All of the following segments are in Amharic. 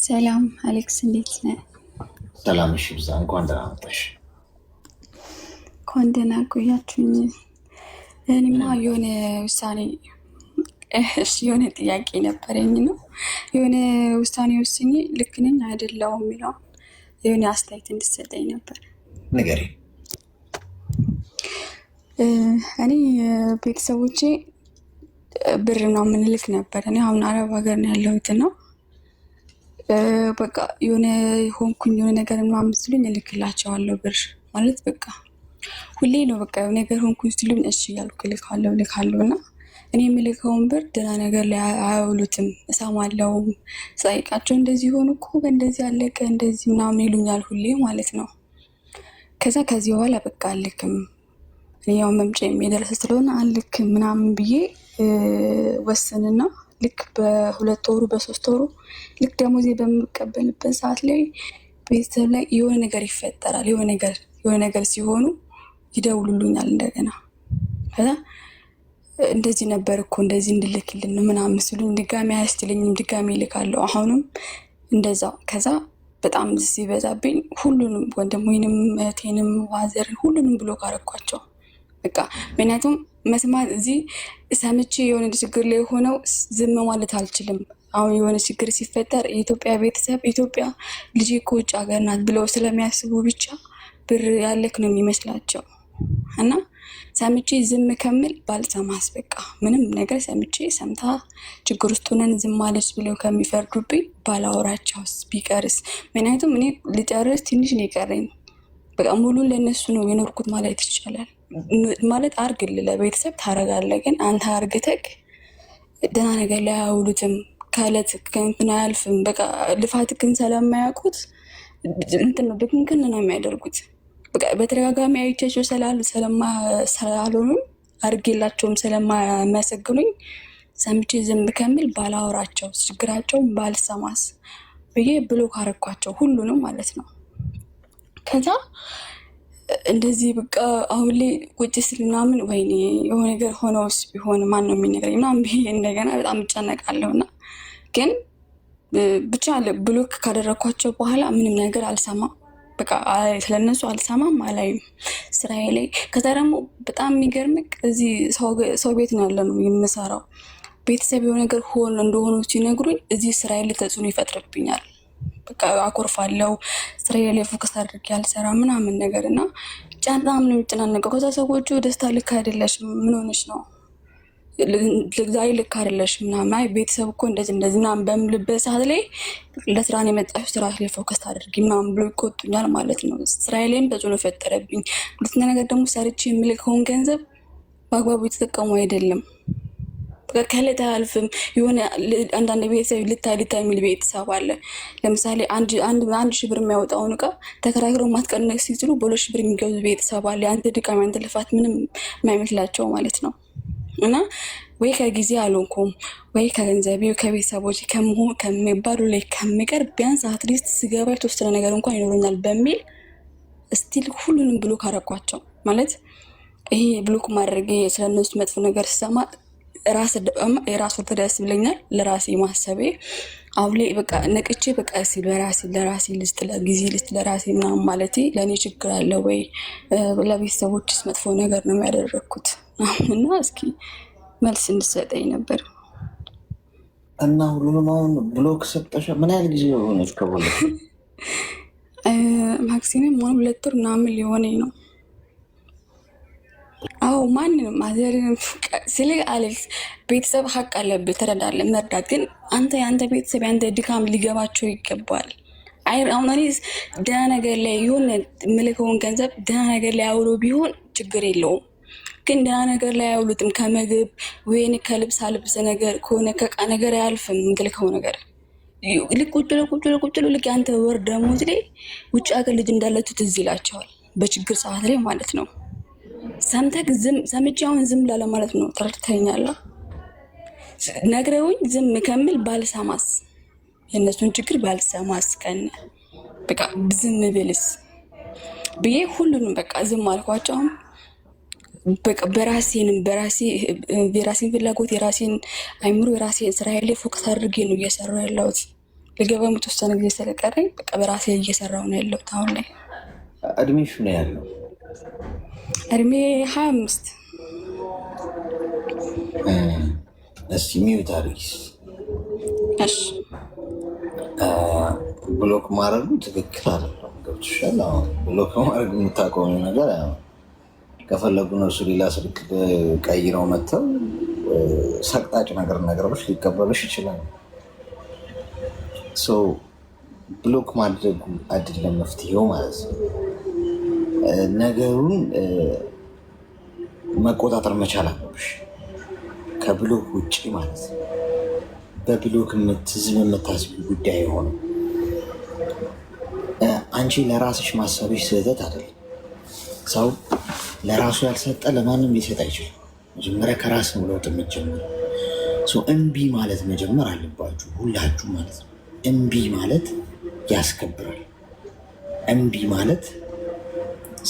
ሰላም አሌክስ፣ እንዴት ነህ? ሰላም እሺ፣ ብዛ እንኳን ደህና መጣሽ። እንኳን ደህና ቆያችሁኝ። እኔማ የሆነ ውሳኔ የሆነ ጥያቄ ነበረኝ ነው የሆነ ውሳኔ ወስኜ ልክ ነኝ አይደለሁም የሚለው የሆነ አስተያየት እንድትሰጠኝ ነበር። ንገሪ። እኔ ቤተሰቦቼ ብር ነው የምንልክ ነበር። እኔ አሁን አረብ ሀገር ነው ያለሁት ነው በቃ የሆነ ሆንኩኝ የሆነ ነገር ምናምን ሲሉኝ እልክላቸዋለሁ ብር ማለት በቃ ሁሌ ነው በቃ የሆነ ነገር ሆንኩኝ ሲሉኝ እሺ እያልኩ እልካለሁ እና እኔ የምልከውን ብር ደህና ነገር ላይ አያውሉትም። እሰማለሁ ስጠይቃቸው እንደዚህ ሆኑ እኮ በእንደዚህ አለቀ እንደዚህ ምናምን ይሉኛል ሁሌ ማለት ነው። ከዚህ በኋላ በቃ አልክም ያው መምጫ የሚደርስ ስለሆነ አልክም ምናምን ብዬ ወስንና ልክ በ2 ወሩ በ3 ወሩ ልክ ደሞዜ በምቀበልበት ሰዓት ላይ ቤተሰብ ላይ የሆነ ነገር ይፈጠራል። የሆነ ነገር ሲሆኑ ይደውሉልኛል እንደገና። ከዛ እንደዚህ ነበር እኮ እንደዚህ እንድልክልን ምናምን ሲሉኝ ድጋሚ አያስችለኝም፣ ድጋሚ እልካለሁ። አሁንም እንደዛው። ከዛ በጣም ሲበዛብኝ ሁሉንም ወንድሜንም እህቴንም ዋዘርን ሁሉንም ብሎክ አደረኳቸው በቃ። ምክንያቱም መስማት እዚህ ሰምቼ የሆነ ችግር ላይ ሆነው ዝም ማለት አልችልም። አሁን የሆነ ችግር ሲፈጠር የኢትዮጵያ ቤተሰብ ኢትዮጵያ ልጅ እኮ ውጭ ሀገር ናት ብለው ስለሚያስቡ ብቻ ብር ያለክ ነው የሚመስላቸው እና ሰምቼ ዝም ከምል ባልሰማስ በቃ ምንም ነገር ሰምታ ችግር ውስጥ ሆነን ዝም ማለች ብለው ከሚፈርዱብኝ ባላወራቸውስ ቢቀርስ? ምክንያቱም እኔ ልጨርስ ትንሽ ነው የቀረኝ። በቃ ሙሉን ለነሱ ነው የኖርኩት ማለት ይቻላል። ማለት አርግል ለቤተሰብ ታረጋለህ፣ ግን አንተ አርግተክ ደህና ነገር ላይ አያውሉትም። ከእለት ከእንትን አያልፍም። በቃ ልፋትክን ስለማያውቁት እንትን ነው ብክንክን ነው የሚያደርጉት። በቃ በተደጋጋሚ አይቻቸው ስላልሆኑ አርጌላቸውም ስለማያመሰግኑኝ ሰምቼ ዝም ከምል ባላወራቸው ችግራቸውን ባልሰማስ ብዬ ብሎክ አረኳቸው ሁሉንም ማለት ነው። ከዛ እንደዚህ በቃ አሁን ላይ ቁጭ ስል ምናምን ወይኔ የሆነ ነገር ሆነውስ ቢሆን ማን ነው የሚነግረኝ ምናምን ብዬ እንደገና በጣም እጨነቃለሁና ግን ብቻ ብሎክ ካደረኳቸው በኋላ ምንም ነገር አልሰማም። በቃ ስለነሱ አልሰማም አላይም ስራዬ ላይ። ከዛ ደግሞ በጣም የሚገርምክ እዚህ ሰው ቤት ነው ያለነው የምሰራው። ቤተሰብ የሆነ ነገር እንደሆኑ ሲነግሩኝ እዚህ ስራዬ ላይ ተጽዕኖ ይፈጥርብኛል። በቃ አኮርፋለሁ፣ ስራዬ ላይ ፎከስ አድርጌ ያልሰራ ምናምን ነገር እና በጣም ነው የሚጨናነቀው። ከዛ ሰዎቹ ደስታ ልክ አይደለሽም፣ ምን ሆነሽ ነው ዛሬ ልክ አይደለሽም ምናምን፣ አይ ቤተሰብ እኮ እንደዚህ ምናምን በምልበት ሰዓት ላይ ለስራ ነው የመጣሽው፣ ስራ ላይ ፎከስ አድርጊ ምናምን ብሎ ይቆጡኛል ማለት ነው። ስራዬ ላይም ተጽዕኖ ፈጠረብኝ። ሁለተኛ ነገር ደግሞ ሰርቼ የምልከውን ገንዘብ በአግባቡ የተጠቀሙ አይደለም። ከእለት አያልፍም። የሆነ አንዳንድ ቤተሰብ ልታይ የሚል ቤተሰብ አለ። ለምሳሌ አንድ 1,000 ብር የሚያወጣውን እቃ ተከራክረው ማትቀነስ ሲችሉ በ2,000 ብር የሚገዙ ቤተሰብ አለ። አንተ ድካም አንተ ልፋት ምንም የማይመስላቸው ማለት ነው። እና ወይ ከጊዜ አልሆንኩም ወይ ከገንዘቤ ከቤተሰቦች ከሚባሉ ላይ ከሚቀር ቢያንስ አትሊስት ስገባ የተወሰነ ነገር እንኳን ይኖረኛል በሚል ስቲል ሁሉንም ብሎክ አረኳቸው ማለት። ይሄ ብሎክ ማድረግ ስለነሱ መጥፎ ነገር ስሰማ የራስ ወርተ ደስ ብለኛል። ለራሴ ማሰቤ አሁን ላይ በቃ ነቅቼ በቃ ለራሴ ልስጥ ለጊዜ ልስጥ ለራሴ ምናምን ማለቴ ለእኔ ችግር አለ ወይ ለቤተሰቦችስ መጥፎ ነገር ነው የሚያደረግኩት? እና እስኪ መልስ እንድሰጠኝ ነበር። እና ሁሉንም አሁን ብሎክ ሰጠሽ? ምን ያህል ጊዜ ሆነች ከቦለክ? ማክሲመም 2 ወር ምናምን ሊሆነኝ ነው። አዎ ማንንም አዘርንም ስለ አሌክስ ቤተሰብ ሀቅ አለብህ፣ ትረዳለህ፣ መርዳት። ግን የአንተ ቤተሰብ የአንተ ድካም ሊገባቸው ይገባል። አሁን እኔ ደህና ነገር ላይ የሆነ የምልከውን ገንዘብ ደህና ነገር ላይ አውሎ ቢሆን ችግር የለውም። ግን ደህና ነገር ላይ አያውሉትም። ከምግብ ወይኔ ከልብስ ነገር ከሆነ ከዕቃ ነገር አያልፍም። የምትልከው ነገር ልክ ቁጭ ልክ የአንተ ወር ደሞዝ ላይ ውጭ ሀገር ልጅ እንዳለችው ትዝ ይላቸዋል፣ በችግር ሰዓት ላይ ማለት ነው። ሰምቼ አሁን ዝም ላለ ማለት ነው። ተረድተኛለህ? ነግረውኝ ዝም ከምል ባልሰማስ፣ የእነሱን ችግር ባልሰማስ ከነ በቃ ዝም ብልስ ብዬ ሁሉንም በቃ ዝም አልኳቸው። በቃ የራሴን ፍላጎት የራሴን አይምሮ የራሴን ስራ ላይ ፎከስ አድርጌ ነው እየሰራሁ ያለሁት። ልገባ የተወሰነ ጊዜ ስለቀረኝ በቃ በራሴ እየሰራሁ ነው ያለሁት አሁን ላይ። እድሜሽ ነው ያለው? እድሜ 25። እስቲ ሚዩት አድርጊስ። እሺ ብሎክ ማድረጉ ትክክል አይደለም። ገብቶሻል? አሁን ብሎክ ማድረግ የምታውቀው ነገር ከፈለጉ እነሱ ሌላ ስልክ ቀይረው መጥተው ሰቅጣጭ ነገሮች ሊቀበሉሽ ይችላሉ። ብሎክ ማድረጉ አይደለም መፍትሄው ማለት ነው። ነገሩን መቆጣጠር መቻል አለብሽ ከብሎክ ውጭ ማለት ነው። በብሎክ ዝም የምታስቢ ጉዳይ የሆነ አንቺ ለራስሽ ማሰብሽ ስህተት አይደለም። ሰው ለራሱ ያልሰጠ ለማንም ሊሰጥ አይችልም። መጀመሪያ ከራስ ነው ለውጥ የምትጀምሩ። እምቢ ማለት መጀመር አለባችሁ ሁላችሁ ማለት ነው። እምቢ ማለት ያስከብራል። እምቢ ማለት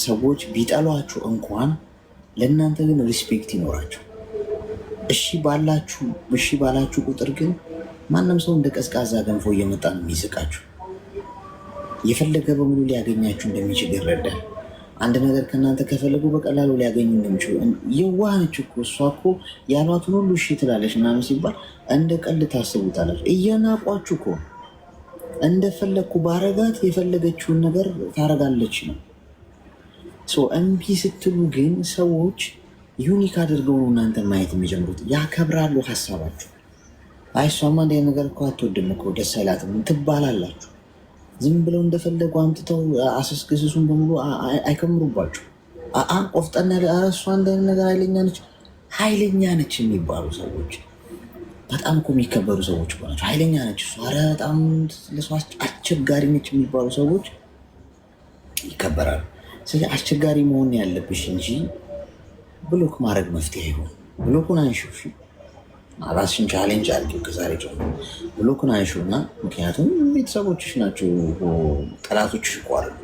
ሰዎች ቢጠሏችሁ እንኳን ለእናንተ ግን ሪስፔክት ይኖራቸው። እሺ ባላችሁ ቁጥር ግን ማንም ሰው እንደ ቀዝቃዛ ገንፎ እየመጣ ነው የሚስቃችሁ። የፈለገ በሙሉ ሊያገኛችሁ እንደሚችል ይረዳል። አንድ ነገር ከእናንተ ከፈለጉ በቀላሉ ሊያገኙ እንደሚችሉ። የዋህነች እኮ እሷ እኮ ያሏትን ሁሉ እሺ ትላለች ምናምን ሲባል እንደ ቀልድ ታስቡታለች። እየናቋችሁ እኮ እንደፈለግኩ ባረጋት የፈለገችውን ነገር ታረጋለች ነው። እምቢ ስትሉ ግን ሰዎች ዩኒክ አድርገው ነው እናንተ ማየት የሚጀምሩት። ያከብራሉ ሀሳባችሁ። አይ እሷማ እንደ ነገር እኮ አትወድም እኮ ደስ አይላትም ትባላላችሁ። ዝም ብለው እንደፈለጉ አምጥተው አሰስክስሱን በሙሉ አይከምሩባችሁ። ቆፍጠና እሷ እንደ ነገር ኃይለኛ ነች የሚባሉ ሰዎች በጣም እኮ የሚከበሩ ሰዎች ናቸው። ኃይለኛ ነች እሷ፣ ኧረ በጣም ለሷ አስቸጋሪ ነች የሚባሉ ሰዎች ይከበራሉ። ስለዚህ አስቸጋሪ መሆን ያለብሽ እንጂ ብሎክ ማድረግ መፍትሄ አይሆን። ብሎኩን አንሺው፣ ራስሽን ቻሌንጅ አድርጊው። ከዛሬ ጀምሮ ብሎኩን አንሺው እና ምክንያቱም ቤተሰቦችሽ ናቸው ጠላቶችሽ እኮ አይደሉ።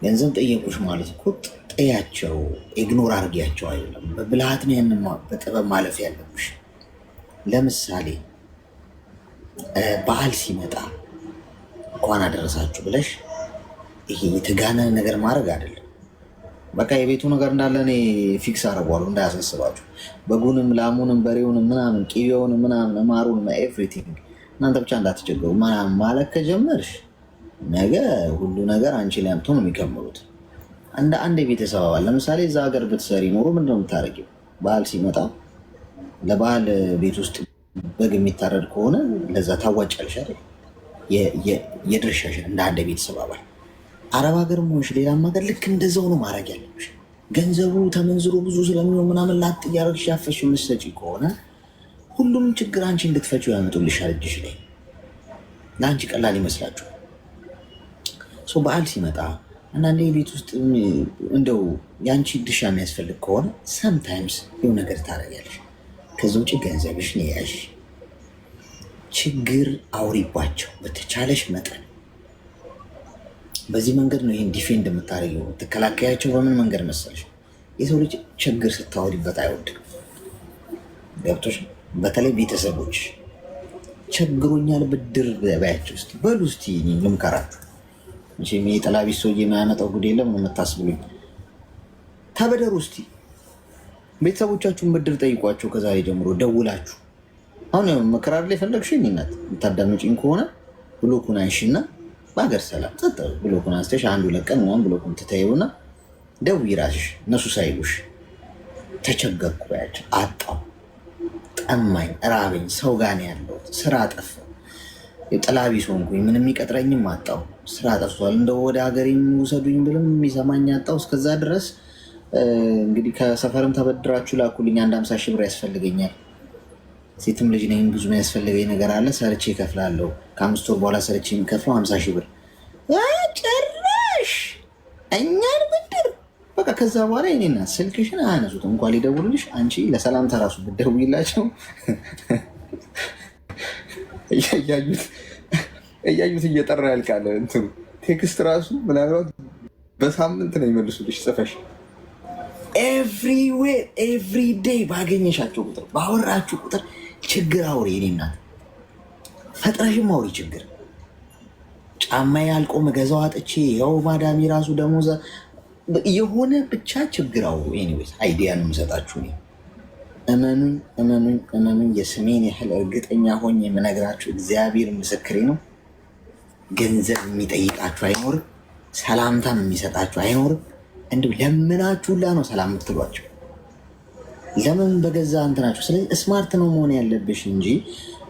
ገንዘብ ጠየቁሽ ማለት እኮ ጠያቸው፣ ኢግኖር አድርጊያቸው አይደለም። በብልሃት ነው ያንን በጥበብ ማለፍ ያለብሽ። ለምሳሌ በዓል ሲመጣ እንኳን አደረሳችሁ ብለሽ ይሄ የተጋነነ ነገር ማድረግ አይደለም። በቃ የቤቱ ነገር እንዳለ እኔ ፊክስ አደርገዋለሁ እንዳያሳስባችሁ። በጉንም ላሙንም በሬውንም ምናምን ቂቤውንም ምናምን ማሩንም ኤቭሪቲንግ እናንተ ብቻ እንዳትቸገሩ ምናምን ማለት ከጀመርሽ ነገ ሁሉ ነገር አንቺ ላይ አምጥተው ነው የሚከምሩት። እንደ አንድ የቤተሰብ አባል ለምሳሌ እዛ ሀገር ብትሰሪ ኖሮ ምንድን ነው የምታደርጊው? በዓል ሲመጣ ለበዓል ቤት ውስጥ በግ የሚታረድ ከሆነ ለዛ ታዋጫለሽ አይደል? የድርሻሽን እንደ አንድ የቤተሰብ አባል። አረብ ሀገር ሆንሽ ሌላም ሀገር ልክ እንደዛው ነው ማድረግ ያለብሽ። ገንዘቡ ተመንዝሮ ብዙ ስለሚሆን ምናምን ላጥ እያደረግሽ ያፈሽ የምትሰጪ ከሆነ ሁሉም ችግር አንቺ እንድትፈጪው ያመጡልሻል እጅሽ ላይ። ለአንቺ ቀላል ይመስላችኋል። በዓል ሲመጣ አንዳንዴ ቤት ውስጥ እንደው የአንቺ ድርሻ የሚያስፈልግ ከሆነ ሰምታይምስ የሆነ ነገር ታደርጊያለሽ። ከዚ ውጭ ገንዘብሽን ያዥ፣ ችግር አውሪባቸው በተቻለሽ መጠን። በዚህ መንገድ ነው ይህን ዲፌንድ የምታደርጊው። ትከላከያቸው በምን መንገድ መሰለሽ? የሰው ልጅ ችግር ስታወሪበት አይወድም። ገብቶሽ? በተለይ ቤተሰቦች ቸግሮኛል ብድር በያቸው ውስጥ በሉ እስቲ ልምከራችሁ። የጠላቢስ ሰውዬ የማያመጣው ጉድ የለም ነው የምታስብሉኝ። ተበደሩ እስቲ ቤተሰቦቻችሁን ብድር ጠይቋቸው። ከዛሬ ጀምሮ ደውላችሁ አሁን መከራር ላይ ፈለግሽኝ እናት የምታዳምጪኝ ከሆነ ብሎኩን አንሺና በሀገር ሰላም ጸጥ ብሎኩን አንስተሽ አንዱ ለቀን ምናምን ብሎኩን ትተይውና ደውዪ ራስሽ እነሱ ሳይሉሽ ተቸገርኩ በያቸው። አጣው፣ ጠማኝ፣ ራበኝ፣ ሰው ጋር ነው ያለሁት፣ ስራ ጠፋ፣ የጠላቢስ ሆንኩኝ፣ ምንም የሚቀጥረኝም አጣው፣ ስራ ጠፍቷል፣ እንደው ወደ ሀገር የሚወሰዱኝ ብልም የሚሰማኝ አጣው። እስከዛ ድረስ እንግዲህ ከሰፈርም ተበድራችሁ ላኩልኝ፣ 50 ሺህ ብር ያስፈልገኛል። ሴትም ልጅ ነኝ፣ ብዙ ያስፈልገኝ ነገር አለ፣ ሰርቼ እከፍላለሁ። ከ5 ወር በኋላ ሰርቼ የሚከፍለው 50 ሺህ ብር ጭራሽ እኛን ብድር። በቃ ከዛ በኋላ እኔና ስልክሽን አያነሱትም እንኳን ሊደውሉልሽ። አንቺ ለሰላምታ ራሱ ብትደውይላቸው እያዩት እየጠራ ያልቃለ እንትኑ ቴክስት ራሱ ምናልባት በሳምንት ነው ይመልሱልሽ ጽፈሽ። ኤቭሪዌር ኤቭሪ ዴይ ባገኘሻቸው ቁጥር ባወራችሁ ቁጥር ችግር አውሪ። የኔ እናት ፈጥረሽም አውሪ ችግር። ጫማ ያልቆ መገዛው አጥቼ ያው ማዳሚ ራሱ ደሞዝ የሆነ ብቻ ችግራው። ኤኒዌይስ አይዲያ ነው የምሰጣችሁ። እመኑኝ የስሜን ያህል እርግጠኛ ሆኜ የምነግራችሁ እግዚአብሔር ምስክሬ ነው። ገንዘብ የሚጠይቃችሁ አይኖርም፣ ሰላምታም የሚሰጣችሁ አይኖርም። እንዲሁ ለምናችሁላ ነው ሰላም የምትሏቸው። ለምን በገዛ እንትናችሁ። ስለዚህ ስማርት ነው መሆን ያለብሽ እንጂ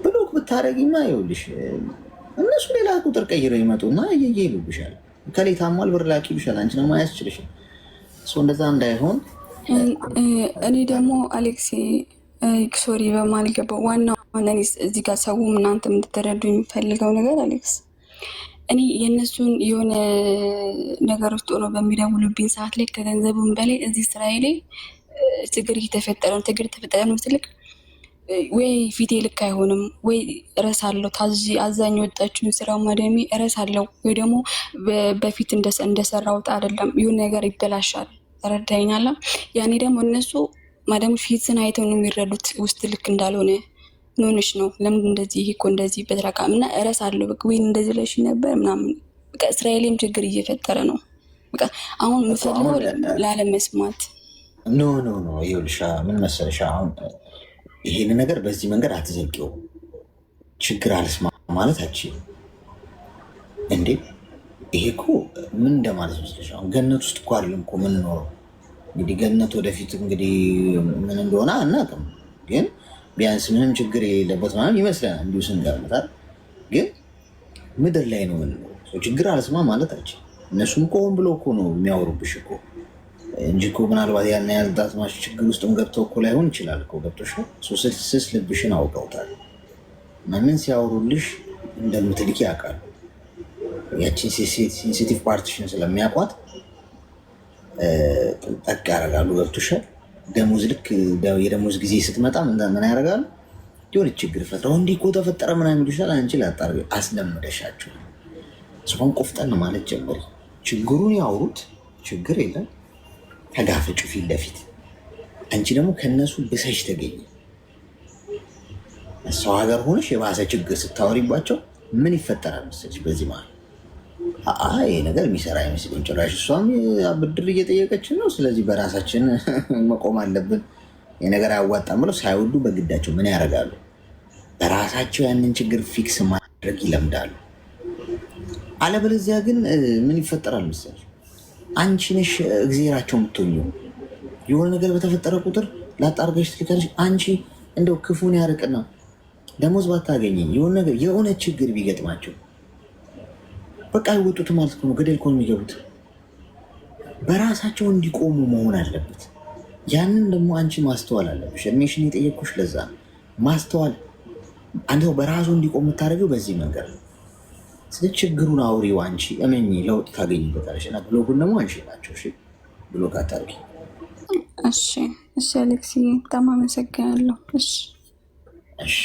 ብሎክ ብታደረጊማ ይኸውልሽ እነሱ ሌላ ቁጥር ቀይረው ይመጡና እየየ ይሉብሻል። ከሌ ታሟል ብር ላኪ ይሉሻል። አንቺ ደግሞ አያስችልሽም። እንደዛ እንዳይሆን እኔ ደግሞ አሌክሲ ሶሪ በማልገባው ዋናው እዚህ ጋር ሰው እናንተ እንድትረዱ የሚፈልገው ነገር አሌክስ፣ እኔ የእነሱን የሆነ ነገር ውስጥ ሆኖ በሚደውሉብኝ ሰዓት ላይ ከገንዘቡም በላይ እዚህ ስራዬ ላይ ችግር እየተፈጠረ ነው ትልቅ ወይ ፊቴ ልክ አይሆንም፣ ወይ እረሳለሁ። አዛኝ ወጣችሁን ስራ ማደሜ እረሳለሁ፣ ወይ ደግሞ በፊት እንደሰራሁት አይደለም፣ ይሁን ነገር ይበላሻል። ተረዳኸኛል? ያኔ ደግሞ እነሱ ማደሙ ፊትን አይተው ነው የሚረዱት ውስጥ ልክ እንዳልሆነ ሆነሽ ነው። ለምን እንደዚህ ይሄ እኮ እንደዚህ በተራቃም እና እረሳለሁ። በቃ ወይ እንደዚህ ለሽ ነበር ምናምን በቃ እስራኤልም ችግር እየፈጠረ ነው። በቃ አሁን የምፈልገው ላለመስማት ኖ ይኸውልሽ ምን መሰለሽ አሁን ይሄን ነገር በዚህ መንገድ አትዘልቂው። ችግር አልስማ ማለት አችልም እንዴ? ይሄ እኮ ምን እንደማለት መስለሽ አሁን ገነት ውስጥ እኮ አይደለም እኮ የምንኖረው። እንግዲህ ገነት ወደፊት እንግዲህ ምን እንደሆነ አናውቅም፣ ግን ቢያንስ ምንም ችግር የሌለበት ምናምን ይመስለናል እንዲሁ ስንገምታል። ግን ምድር ላይ ነው የምንኖረው። ችግር አልስማ ማለት አችልም። እነሱም እኮ ሆን ብሎ እኮ ነው የሚያወሩብሽ እኮ እንጂ እኮ ምናልባት ያን ያህል ዳትማሽ ችግር ውስጥም ገብተው እኮ ላይሆን ይችላል እኮ ገብቶሻል። ስስ ልብሽን አውቀውታል። ምን ሲያወሩልሽ እንደምትልኪ ያውቃሉ። ያቺን ሴንሲቲቭ ፓርቲሽን ስለሚያውቋት ጠቅ ያደርጋሉ። ገብቶሻል። ደሞዝ ልክ የደሞዝ ጊዜ ስትመጣ ምን ያደርጋሉ? የሆነ ችግር ፈጥረው እንዲህ እኮ ተፈጠረ ምናምን ይሉሻል። አንቺ ላጣር አስለምደሻቸው እስካሁን ቆፍጠን ማለት ጀመሪ። ችግሩን ያውሩት፣ ችግር የለም ተጋፈጩ ፊት ለፊት። አንቺ ደግሞ ከነሱ ብሰሽ ተገኘ። ሰው ሀገር ሆነሽ የባሰ ችግር ስታወሪባቸው ምን ይፈጠራል መሰለሽ? በዚህ መሀል ይሄ ነገር የሚሰራ አይመስለኝም ጭራሽ። እሷም ብድር እየጠየቀችን ነው፣ ስለዚህ በራሳችን መቆም አለብን፣ የነገር አያዋጣም ብለው ሳይወዱ በግዳቸው ምን ያደርጋሉ? በራሳቸው ያንን ችግር ፊክስ ማድረግ ይለምዳሉ። አለበለዚያ ግን ምን ይፈጠራል መሰለሽ? አንቺ ነሽ እግዚአብሔራቸው የምትሆኙ። የሆነ ነገር በተፈጠረ ቁጥር ላጣርገሽ ትልካለሽ። አንቺ እንደው ክፉን ያርቅና ደሞዝ ባታገኝ የሆነ ነገር የሆነ ችግር ቢገጥማቸው በቃ አይወጡት ማለት ነው። ገደል እኮ ነው የሚገቡት። በራሳቸው እንዲቆሙ መሆን አለበት። ያንን ደግሞ አንቺ ማስተዋል አለብሽ። እድሜሽን የጠየቅኩሽ ለዛ ነው። ማስተዋል አንተ በራሱ እንዲቆም የምታደርገው በዚህ መንገድ ነው። ስለ ችግሩን አውሪው አንቺ እመኚ፣ ለውጥ ታገኝበታለሽ። እና ብሎጉን ደግሞ አንቺ ናቸው። እሺ ብሎግ አታርጊ። እሺ አሌክሲ በጣም አመሰግናለሁ። እሺ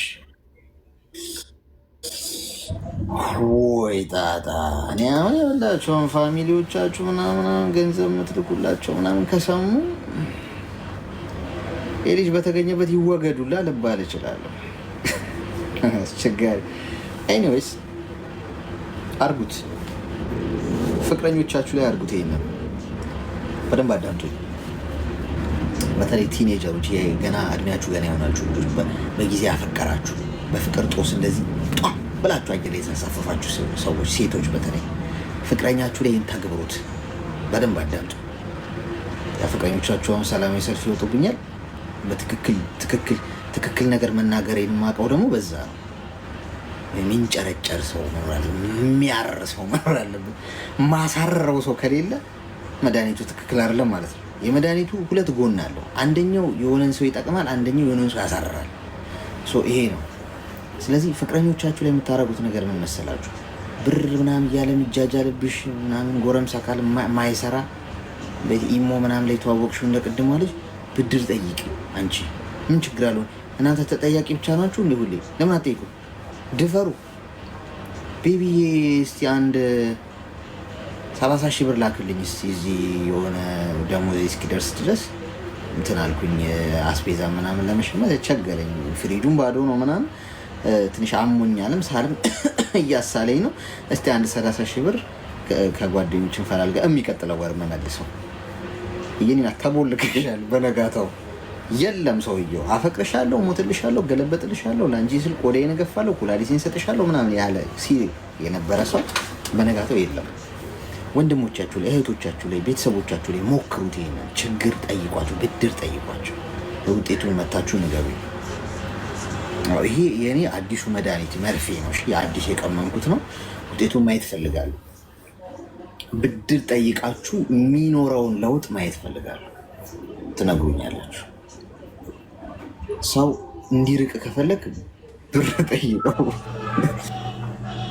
ወይ ጣጣ። እኔ አሁን የወላቸውን ፋሚሊዎቻችሁ ምናምን ገንዘብ የምትልኩላቸው ምናምን ከሰሙ የልጅ በተገኘበት ይወገዱላ ልባል እችላለሁ። አስቸጋሪ። ኤኒዌይስ አርጉት፣ ፍቅረኞቻችሁ ላይ አርጉት። ይሄንን በደንብ አዳምጡ። በተለይ ቲኔጀሮች፣ ገና እድሜያችሁ ገና የሆናችሁ ልጆች፣ በጊዜ ያፈቀራችሁ በፍቅር ጦስ እንደዚህ ብላችሁ አየር ላይ የተንሳፈፋችሁ ሰዎች፣ ሴቶች በተለይ ፍቅረኛችሁ ላይ ተግብሩት። በደንብ አዳምጡ። ፍቅረኞቻችሁ አሁን ሰላማዊ ሰልፍ ይወጡብኛል። በትክክል ነገር መናገር የማውቀው ደግሞ በዛ ነው። የሚንጨረጨር ሰው መኖር፣ የሚያር ሰው መኖር አለብን። ማሳረረው ሰው ከሌለ መድኃኒቱ ትክክል አይደለም ማለት ነው። የመድኃኒቱ ሁለት ጎን አለው። አንደኛው የሆነን ሰው ይጠቅማል፣ አንደኛው የሆነን ሰው ያሳርራል። ይሄ ነው። ስለዚህ ፍቅረኞቻችሁ ላይ የምታደርጉት ነገር ምን መሰላችሁ? ብር ምናምን እያለ የሚጃጃልብሽ ምናምን ጎረምሳ ካል ማይሰራ በኢሞ ምናምን ላይ ተዋወቅሽው እንደቅድም ልጅ ብድር ጠይቂ። አንቺ ምን ችግር አለው? እናንተ ተጠያቂ ብቻ ናችሁ እንዴ? ሁሌ ለምን አትጠይቁ? ድፈሩ። ቤቢዬ እስቲ አንድ 30,000 ብር ላክልኝ እስቲ እዚህ የሆነ ደሞዜ እስኪደርስ ድረስ እንትን አልኩኝ፣ አስቤዛ ምናምን ለመሸመት ቸገረኝ፣ ፍሪጁም ባዶ ነው ምናምን ትንሽ አሞኛልም ሳልም እያሳለኝ ነው። እስቲ አንድ 30 ሺህ ብር ከጓደኞችን ፈላልጋ የሚቀጥለው ወር መመልሰው ይህን ተቦልክሻል። በነጋታው የለም ሰውየው አፈቅርሻለሁ፣ ሞትልሻለሁ፣ ገለበጥልሻለሁ፣ ለአንቺ ስል ቆዳዬን እገፋለሁ፣ ኩላሊቴን ሰጥሻለሁ ምናምን ያለ ሲል የነበረ ሰው በነጋታው የለም። ወንድሞቻችሁ ላይ፣ እህቶቻችሁ ላይ፣ ቤተሰቦቻችሁ ላይ ሞክሩት። ይሄንን ችግር ጠይቋቸው፣ ብድር ጠይቋቸው። ውጤቱን መታችሁ ንገሩኝ። ይሄ የእኔ አዲሱ መድኃኒት መርፌ ነው። የአዲስ የቀመምኩት ነው። ውጤቱን ማየት ፈልጋለሁ። ብድር ጠይቃችሁ የሚኖረውን ለውጥ ማየት ፈልጋለሁ። ትነግሩኛላችሁ። ሰው እንዲርቅ ከፈለግ ብር ጠይቀው።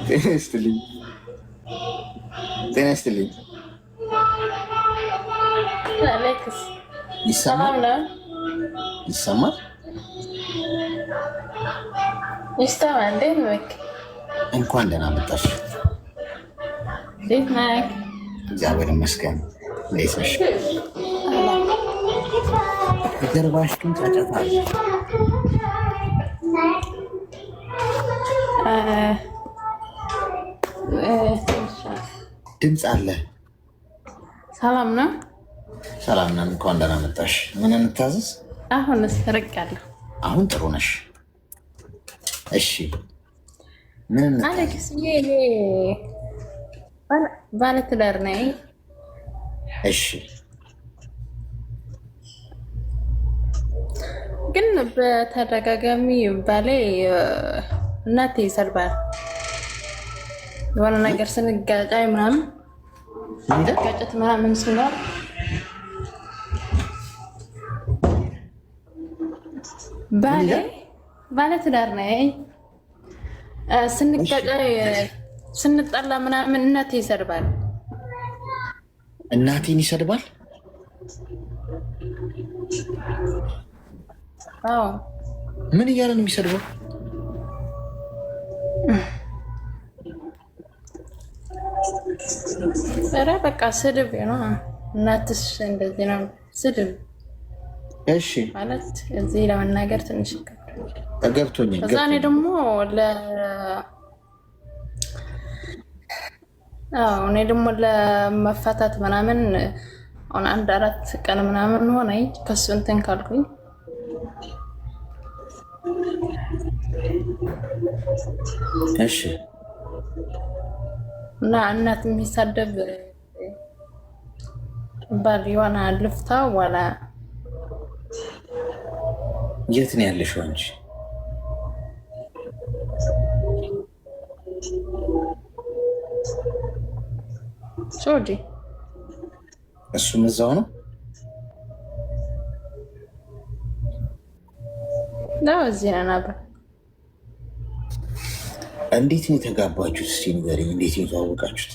ጤና ይስጥልኝ። ጤና ይስጥልኝ። ይሰማል? ይሰማል? ይሰማል። እንዴት ነህ? እንኳን ደህና መጣሽ። እንዴት ነህ? እግዚአብሔር ይመስገን። እንዴት ነሽ? ጀርባሽ ግን ጫጫታ አለ። ድምፅ አለ። ሰላም ነው? ሰላም ነን። እንኳን ደህና መጣሽ። ምን እንታዘዝ? አሁንስ ርቄያለሁ። አሁን ጥሩ ነሽ? እሺ ምን አለክስ? እኔ ባለትዳር ነኝ። እሺ ግን በተደጋጋሚ ባሌ እናቴ ይሰድባል። የሆነ ነገር ስንጋጫይ ምናምን ጋጨት ምናምን ሲኖር ባለትዳር ነኝ። ስንጋጫይ ስንጣላ ምናምን እናቴ ይሰድባል። እናቴን ይሰድባል? አዎ። ምን እያለ ነው የሚሰድበው? ኧረ በቃ ስድብ ነው። እናትሽ እንደዚህ ነው ስድብ። እሺ ማለት እዚህ ለመናገር ትንሽ ገብቶኛል። ከዛ እኔ ደግሞ እኔ ደግሞ ለመፋታት ምናምን አሁን 1-4 ቀን ምናምን ሆነኝ ከሱ እንትን ካልኩኝ እሺ እና እናት የሚሳደብ ባል የሆነ ልፍታ ዋላ የት ነው ያለሽው አንቺ? ሶዲ እሱም እዛው ነው? ነው እዚህ ነን አብረን። እንዴት ነው የተጋባችሁት? እስኪ ንገሪኝ። እንዴት ነው የተዋወቃችሁት?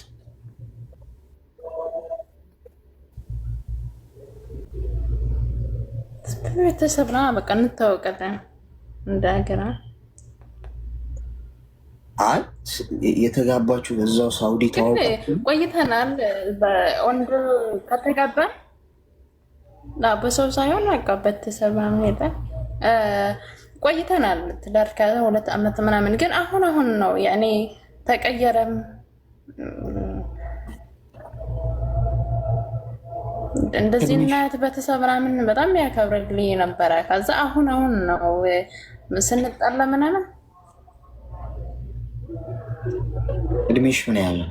ቤተሰብ ነው በቃ እንታወቃለን እንደ ሀገር። አይ የተጋባችሁ እዛው ሳውዲ ተዋወቃችሁ? ቆይተናል። ወንድ ከተጋባን በሰው ሳይሆን በቃ ቤተሰብ ሄደ ቆይተናል። ትዳር ከ2 ዓመት ምናምን። ግን አሁን ነው ያኔ ተቀየረም እንደዚህ እናት ቤተሰብ ምናምን በጣም ያከብርልኝ ነበረ። ከዛ አሁን ነው ስንጣላ ምናምን። እድሜሽ ምን ያህል ነው?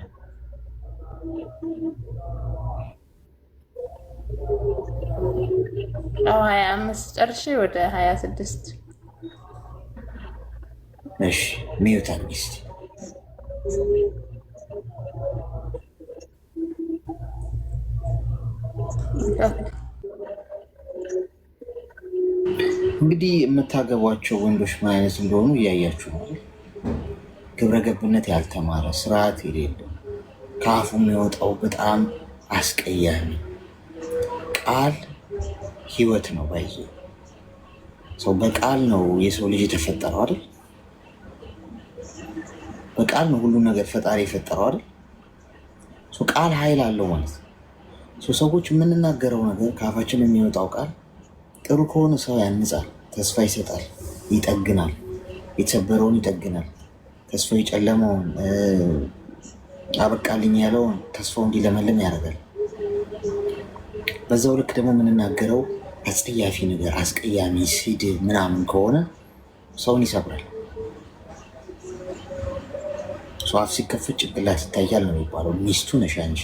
አዎ 25 ጨርሼ ወደ 26። እሺ ሚዩት አድርጊ። እንግዲህ የምታገቧቸው ወንዶች ምን አይነት እንደሆኑ እያያችሁ ነው። ግብረ ገብነት ያልተማረ፣ ስርዓት የሌለው፣ ከአፉ የሚወጣው በጣም አስቀያሚ ቃል ህይወት ነው። ባይዞ ሰው በቃል ነው የሰው ልጅ የተፈጠረው አይደል? በቃል ነው ሁሉም ነገር ፈጣሪ የፈጠረው አይደል? ቃል ኃይል አለው ማለት ነው። ሰዎች የምንናገረው ነገር ከአፋችን የሚወጣው ቃል ጥሩ ከሆነ ሰው ያንጻል፣ ተስፋ ይሰጣል፣ ይጠግናል፣ የተሰበረውን ይጠግናል፣ ተስፋው የጨለመውን አበቃልኝ ያለውን ተስፋው እንዲለመልም ያደርጋል። በዛው ልክ ደግሞ የምንናገረው አስጸያፊ ነገር፣ አስቀያሚ ስድብ ምናምን ከሆነ ሰውን ይሰብራል። ሰው አፍ ሲከፍት ጭንቅላት ይታያል ነው የሚባለው። ሚስቱ ነሽ አንቺ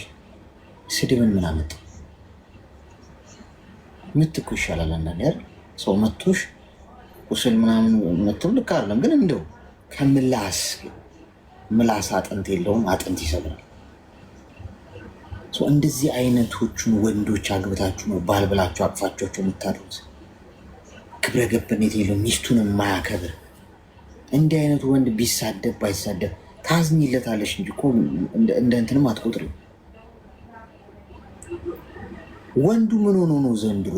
ስድብን ምን አመጣ? ምት እኮ ይሻላል አንዳንዴ አይደል? ሰው መቶሽ ቁስል ምናምን መተው ልክ አይደለም፣ ግን እንደው ምላስ አጥንት የለውም፣ አጥንት ይሰብራል። እንደዚህ አይነቶቹን ወንዶች አግብታችሁ ነው ባል ብላችሁ አቅፋቸው የምታሉት። ክብረ ገብነት የለው፣ ሚስቱን የማያከብር እንዲህ አይነቱ ወንድ ቢሳደብ ባይሳደብ ታዝኝለታለሽ እንጂ እኮ እንደ እንትንም አትቆጥሪም። ወንዱ ምን ሆኖ ነው ዘንድሮ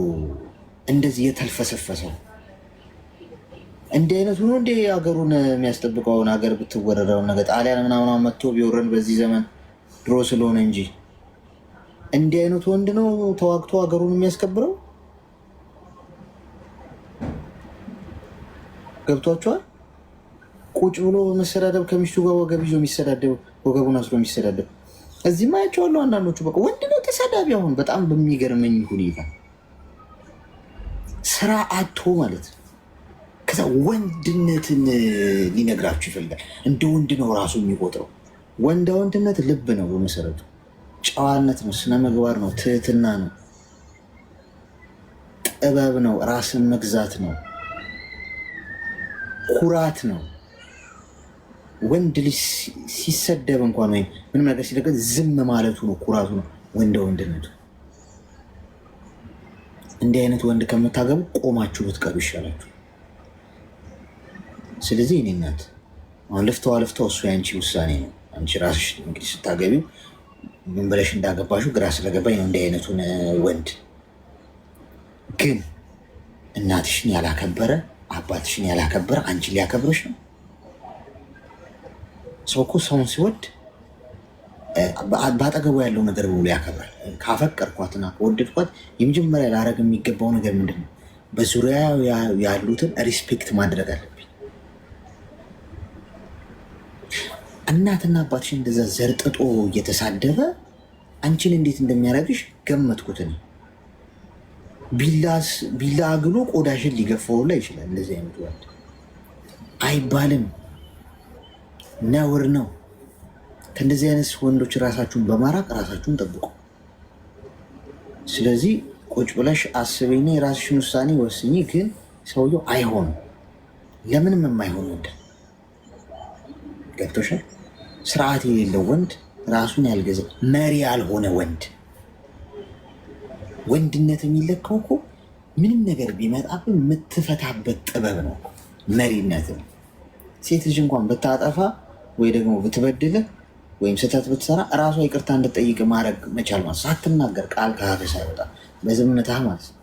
እንደዚህ የተልፈሰፈሰው? እንዲህ አይነቱ ነው እንደ ሀገሩን የሚያስጠብቀውን ሀገር ብትወረረውን ነገ ጣሊያን ምናምን መጥቶ ቢወረን በዚህ ዘመን ድሮ ስለሆነ እንጂ እንዲህ አይነቱ ወንድ ነው ተዋግቶ ሀገሩን የሚያስከብረው። ገብቷቸዋል። ቁጭ ብሎ መሰዳደብ፣ ከሚስቱ ጋር ወገብ ይዞ የሚሰዳደብ፣ ወገቡን አስሮ የሚሰዳደብ እዚህ ማያቸዋለሁ። አንዳንዶቹ በቃ ወንድ ነው ተሳዳቢ። አሁን በጣም በሚገርመኝ ሁኔታ ስራ አቶ ማለት ከዛ ወንድነትን ሊነግራችሁ ይፈልጋል። እንደ ወንድ ነው ራሱ የሚቆጥረው። ወንድነት ልብ ነው፣ በመሰረቱ ጨዋነት ነው፣ ስነ ምግባር ነው፣ ትህትና ነው፣ ጥበብ ነው፣ ራስን መግዛት ነው፣ ኩራት ነው። ወንድ ልጅ ሲሰደብ እንኳን ወይም ምንም ነገር ሲደረግ ዝም ማለቱ ነው ኩራቱ ነው ወንድነቱ። እንዲህ አይነት ወንድ ከምታገቡ ቆማችሁ ብትቀሩ ይሻላችሁ። ስለዚህ እኔ እናት አሁን ልፍተው እሱ የአንቺ ውሳኔ ነው። አንቺ ራስሽ እንግዲህ ስታገቢው ምን ብለሽ እንዳገባሽው ግራ ስለገባኝ ነው። እንዲህ አይነቱን ወንድ ግን እናትሽን ያላከበረ አባትሽን ያላከበረ አንቺን ሊያከብርሽ ነው። ሰው እኮ ሰውን ሲወድ በአጠገቡ ያለው ነገር በሙሉ ያከብራል። ካፈቀርኳትና ከወደድኳት የመጀመሪያ ላረግ የሚገባው ነገር ምንድን ነው? በዙሪያ ያሉትን ሪስፔክት ማድረግ አለብኝ። እናትና አባትሽን እንደዛ ዘርጥጦ እየተሳደበ አንቺን እንዴት እንደሚያደርግሽ ገመትኩት። ቢላ አግሎ ቆዳሽን ሊገፋውላ ይችላል። እንደዚህ አይነት ወንድ አይባልም፣ ነውር ነው። ከእንደዚህ አይነት ወንዶች ራሳችሁን በማራቅ ራሳችሁን ጠብቁ። ስለዚህ ቁጭ ብለሽ አስበኝ፣ የራስሽን ውሳኔ ወስኝ። ግን ሰውየው አይሆንም፣ ለምንም የማይሆን ወንድ ገብቶሻል። ስርዓት የሌለው ወንድ፣ ራሱን ያልገዛ መሪ ያልሆነ ወንድ። ወንድነት የሚለካው እኮ ምንም ነገር ቢመጣብን የምትፈታበት ጥበብ ነው፣ መሪነት ነው። ሴት ልጅ እንኳን ብታጠፋ ወይ ደግሞ ብትበድልህ ወይም ስህተት ብትሰራ እራሷ ይቅርታ እንድጠይቅ ማድረግ መቻል ማለት፣ ሳትናገር ቃል ከአፍህ ሳይወጣ በዝምታ ማለት ነው።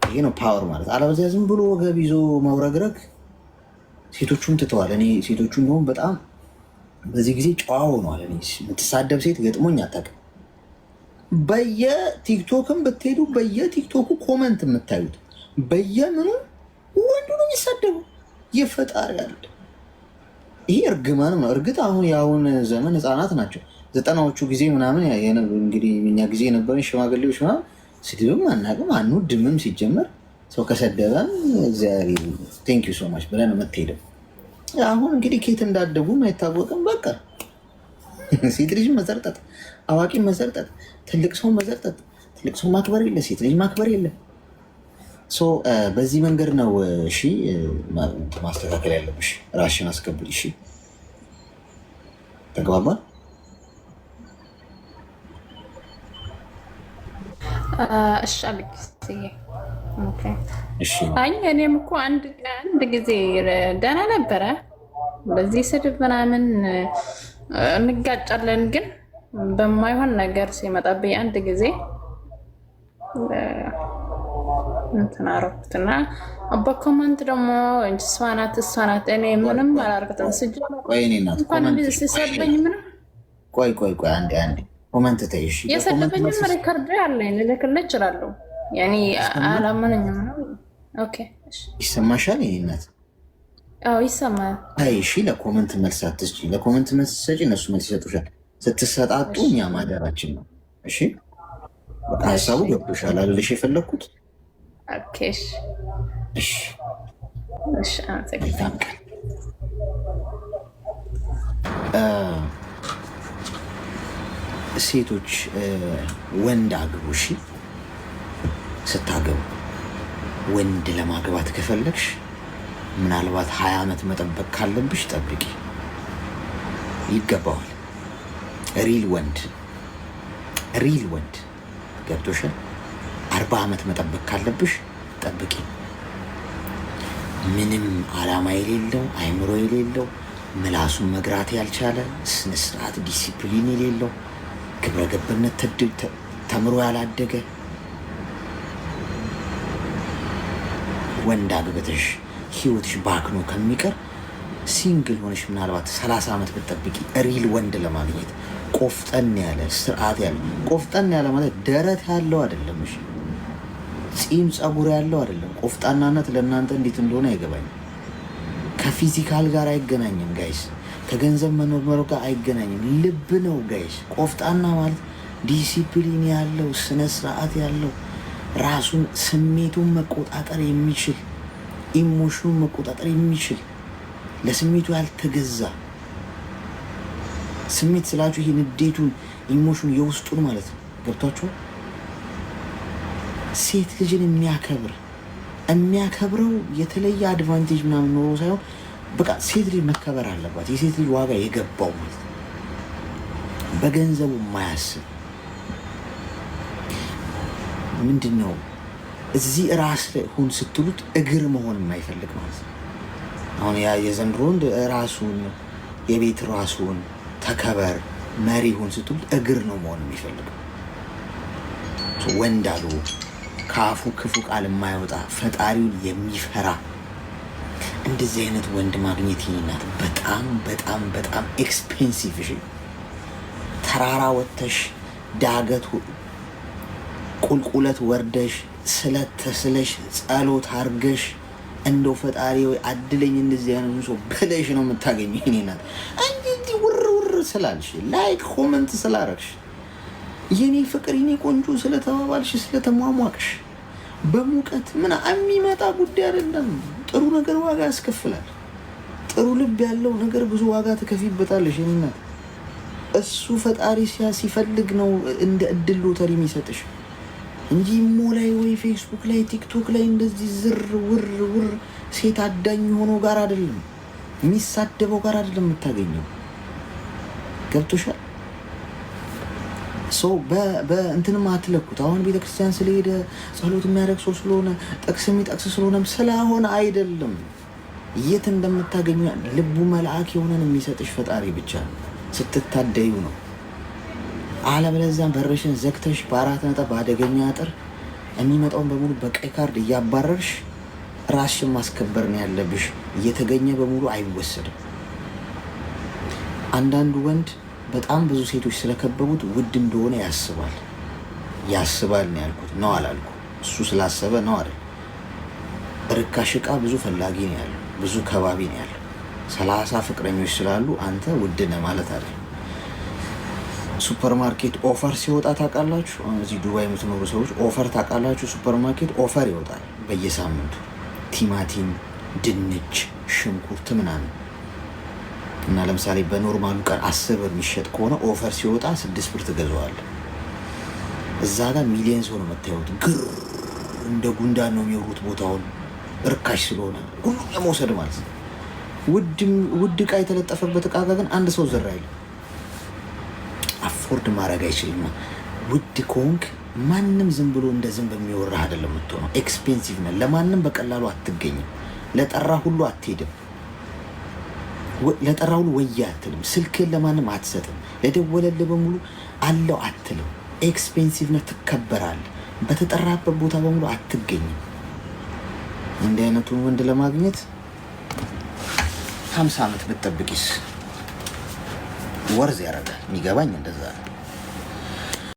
ይሄ ነው ፓወር ማለት። አለበዚያ ዝም ብሎ ወገብ ይዞ መውረግረግ ሴቶቹን ትተዋል። እኔ ሴቶቹ እንደውም በጣም በዚህ ጊዜ ጨዋ ሆነዋል። እኔ የምትሳደብ ሴት ገጥሞኝ አታውቅም። በየቲክቶክም ብትሄዱ በየቲክቶኩ ኮመንት የምታዩት በየምኑ ወንዱ ነው የሚሳደቡ። የፈጣሪ ያለ ይሄ እርግማንም ነው። እርግጥ አሁን የአሁን ዘመን ህፃናት ናቸው። 90ዎቹ ጊዜ ምናምን እንግዲህ እኛ ጊዜ የነበረን ሽማግሌዎች ምናምን ስድብም አናውቅም አንወድምም። ሲጀመር ሰው ከሰደበን እግዚአብሔር ቴንክ ዩ ሶ ማች ብለን የምትሄደው። አሁን እንግዲህ ኬት እንዳደጉም አይታወቅም። በቃ ሴት ልጅ መዘርጠጥ፣ አዋቂ መዘርጠጥ፣ ትልቅ ሰው መዘርጠጥ፣ ትልቅ ሰው ማክበር የለ፣ ሴት ልጅ ማክበር የለ። በዚህ መንገድ ነው እሺ ማስተካከል ያለብሽ። ራስሽን አስከብሪ። እሺ ተግባባን? እሺ አይ እኔም እኮ አንድ ጊዜ ደህና ነበረ። በዚህ ስድብ ምናምን እንጋጫለን፣ ግን በማይሆን ነገር ሲመጣብኝ አንድ ጊዜ እንትን አደረኩትና በኮመንት ደግሞ እሷ ናት እኔ ምንም አላደርግም። እንኳን ሲሰድበኝ ምንም ቆይ አንዴ ኮመንት ተይሽ። የሰደበኝም ሪከርድ ያለኝ ልልክልህ እችላለሁ። ያኔ አላመነኝም ነው። ኦኬ ይሰማሻል? የእኔ እናት አዎ ይሰማል። አይ እሺ፣ ለኮመንት መልስ አትስጪ። ለኮመንት መልስ ሰጪ፣ እነሱ መልስ ይሰጡሻል። ስትሰጣጡ እኛ ማደራችን ነው። እሺ በቃ ሀሳቡ ገብቶሻል አይደልሽ? የፈለግኩት እሺ። ሴቶች ወንድ አግቡ። እሺ ስታገቡ ወንድ ለማግባት ከፈለግሽ ምናልባት 20 ዓመት መጠበቅ ካለብሽ ጠብቂ፣ ይገባዋል። ሪል ወንድ ገብቶሻል። 40 ዓመት መጠበቅ ካለብሽ ጠብቂ። ምንም ዓላማ የሌለው አይምሮ የሌለው ምላሱን መግራት ያልቻለ ስነስርዓት ዲሲፕሊን የሌለው ግብረ ገብነት ተምሮ ያላደገ ወንድ አግብተሽ ህይወትሽ ባክኖ ከሚቀር ሲንግል ሆነሽ ምናልባት 30 ዓመት ብትጠብቂ ሪል ወንድ ለማግኘት ቆፍጠን ያለ ስርዓት ያለ ቆፍጠን ያለ ማለት ደረት ያለው አይደለም። እሺ ጺም ጸጉር ያለው አይደለም። ቆፍጣናነት ለእናንተ እንዴት እንደሆነ አይገባኝም። ከፊዚካል ጋር አይገናኝም ጋይስ። ከገንዘብ መኖር ጋር አይገናኝም። ልብ ነው ጋይስ። ቆፍጣና ማለት ዲሲፕሊን ያለው ስነ ስርዓት ያለው ራሱን ስሜቱን መቆጣጠር የሚችል ኢሞሽኑን መቆጣጠር የሚችል ለስሜቱ ያልተገዛ ስሜት ስላችሁ ይሄ ንዴቱን ኢሞሽኑ የውስጡን ማለት ነው። ገብቷችሁ? ሴት ልጅን የሚያከብረው የተለየ አድቫንቴጅ ምናምን ኖሮ ሳይሆን በቃ ሴት ልጅ መከበር አለባት። የሴት ልጅ ዋጋ የገባው ማለት ነው። በገንዘቡ የማያስብ ምንድን ነው እዚህ ራስ ሁን ስትሉት እግር መሆን የማይፈልግ ማለት ነው። አሁን ያ የዘንድሮ ወንድ ራሱን የቤት ራሱን ተከበር መሪ ሁን ስትሉት እግር ነው መሆን የሚፈልገው። ወንድ አሉ ከአፉ ክፉ ቃል የማይወጣ ፈጣሪውን የሚፈራ እንደዚህ አይነት ወንድ ማግኘት ይናት በጣም በጣም በጣም ኤክስፔንሲቭ። እሺ ተራራ ወጥተሽ ዳገት ቁልቁለት ወርደሽ ስለት ተስለሽ ጸሎት አርገሽ እንደው ፈጣሪ ወይ አድለኝ እንደዚህ አይነት ሰው በለሽ ነው የምታገኘው። ይናት እንዴ ውር ስላልሽ ላይክ ኮሜንት ስላረግሽ የኔ ፍቅር የኔ ቆንጆ ስለተባባልሽ ስለተሟሟቅሽ በሙቀት ምን የሚመጣ ጉዳይ አይደለም። ጥሩ ነገር ዋጋ ያስከፍላል። ጥሩ ልብ ያለው ነገር ብዙ ዋጋ ትከፊበታለሽ። እናት እሱ ፈጣሪ ሲፈልግ ነው እንደ እድል ሎተሪ የሚሰጥሽ እንጂ ሞ ላይ ወይ ፌስቡክ ላይ ቲክቶክ ላይ እንደዚህ ዝር ውር ሴት አዳኝ ሆኖ ጋር አይደለም የሚሳደበው ጋር አይደለም የምታገኘው። ገብቶሻል? ሰው በእንትንም አትለኩት። አሁን ቤተክርስቲያን ስለሄደ ጸሎት የሚያደርግ ሰው ስለሆነ ጥቅስ የሚጠቅስ ስለሆነም ስለሆነ አይደለም። የት እንደምታገኙ ልቡ መልአክ የሆነን የሚሰጥሽ ፈጣሪ ብቻ ስትታደዩ ነው። አለበለዚያ በርሽን ዘግተሽ በ4 ነጥብ በአደገኛ አጥር የሚመጣውን በሙሉ በቀይ ካርድ እያባረርሽ ራስሽን ማስከበር ነው ያለብሽ። እየተገኘ በሙሉ አይወሰድም። አንዳንዱ ወንድ በጣም ብዙ ሴቶች ስለከበቡት ውድ እንደሆነ ያስባል ነው ያልኩት፣ ነው አላልኩ። እሱ ስላሰበ ነው አይደል። ርካሽ ዕቃ ብዙ ፈላጊ ነው ያለው፣ ብዙ ከባቢ ነው ያለው። 30 ፍቅረኞች ስላሉ አንተ ውድ ነህ ማለት አይደል። ሱፐርማርኬት ኦፈር ሲወጣ ታውቃላችሁ? እዚህ ዱባይ የምትኖሩ ሰዎች ኦፈር ታውቃላችሁ? ሱፐርማርኬት ኦፈር ይወጣል በየሳምንቱ ቲማቲም፣ ድንች፣ ሽንኩርት ምናምን እና ለምሳሌ በኖርማሉ ቀን 10 ብር የሚሸጥ ከሆነ ኦፈር ሲወጣ 6 ብር ትገዛዋለህ። እዛ ጋር ሚሊየን ሰው ነው የምታዩት። ግር እንደ ጉንዳን ነው የሚወሩት ቦታውን እርካሽ ስለሆነ ሁሉም ለመውሰድ ማለት ነው። ውድ ዕቃ የተለጠፈበት ዕቃ ግን አንድ ሰው ዘራ አይልም። አፎርድ ማድረግ አይችልም። ውድ ከሆንክ ማንም ዝም ብሎ እንደ ዝም በሚወራህ አይደለም የምትሆነው። ኤክስፔንሲቭ ነህ። ለማንም በቀላሉ አትገኝም። ለጠራ ሁሉ አትሄድም። ለጠራ ሁሉ ወያ አትልም። ስልክን ለማንም አትሰጥም። ለደወለልህ በሙሉ አለው አትልም። ኤክስፔንሲቭ ነህ። ትከበራለህ። በተጠራበት ቦታ በሙሉ አትገኝም። እንዲህ አይነቱን ወንድ ለማግኘት 50 ዓመት ብትጠብቂስ ወርዝ ያደርጋል። የሚገባኝ እንደዛ ነው።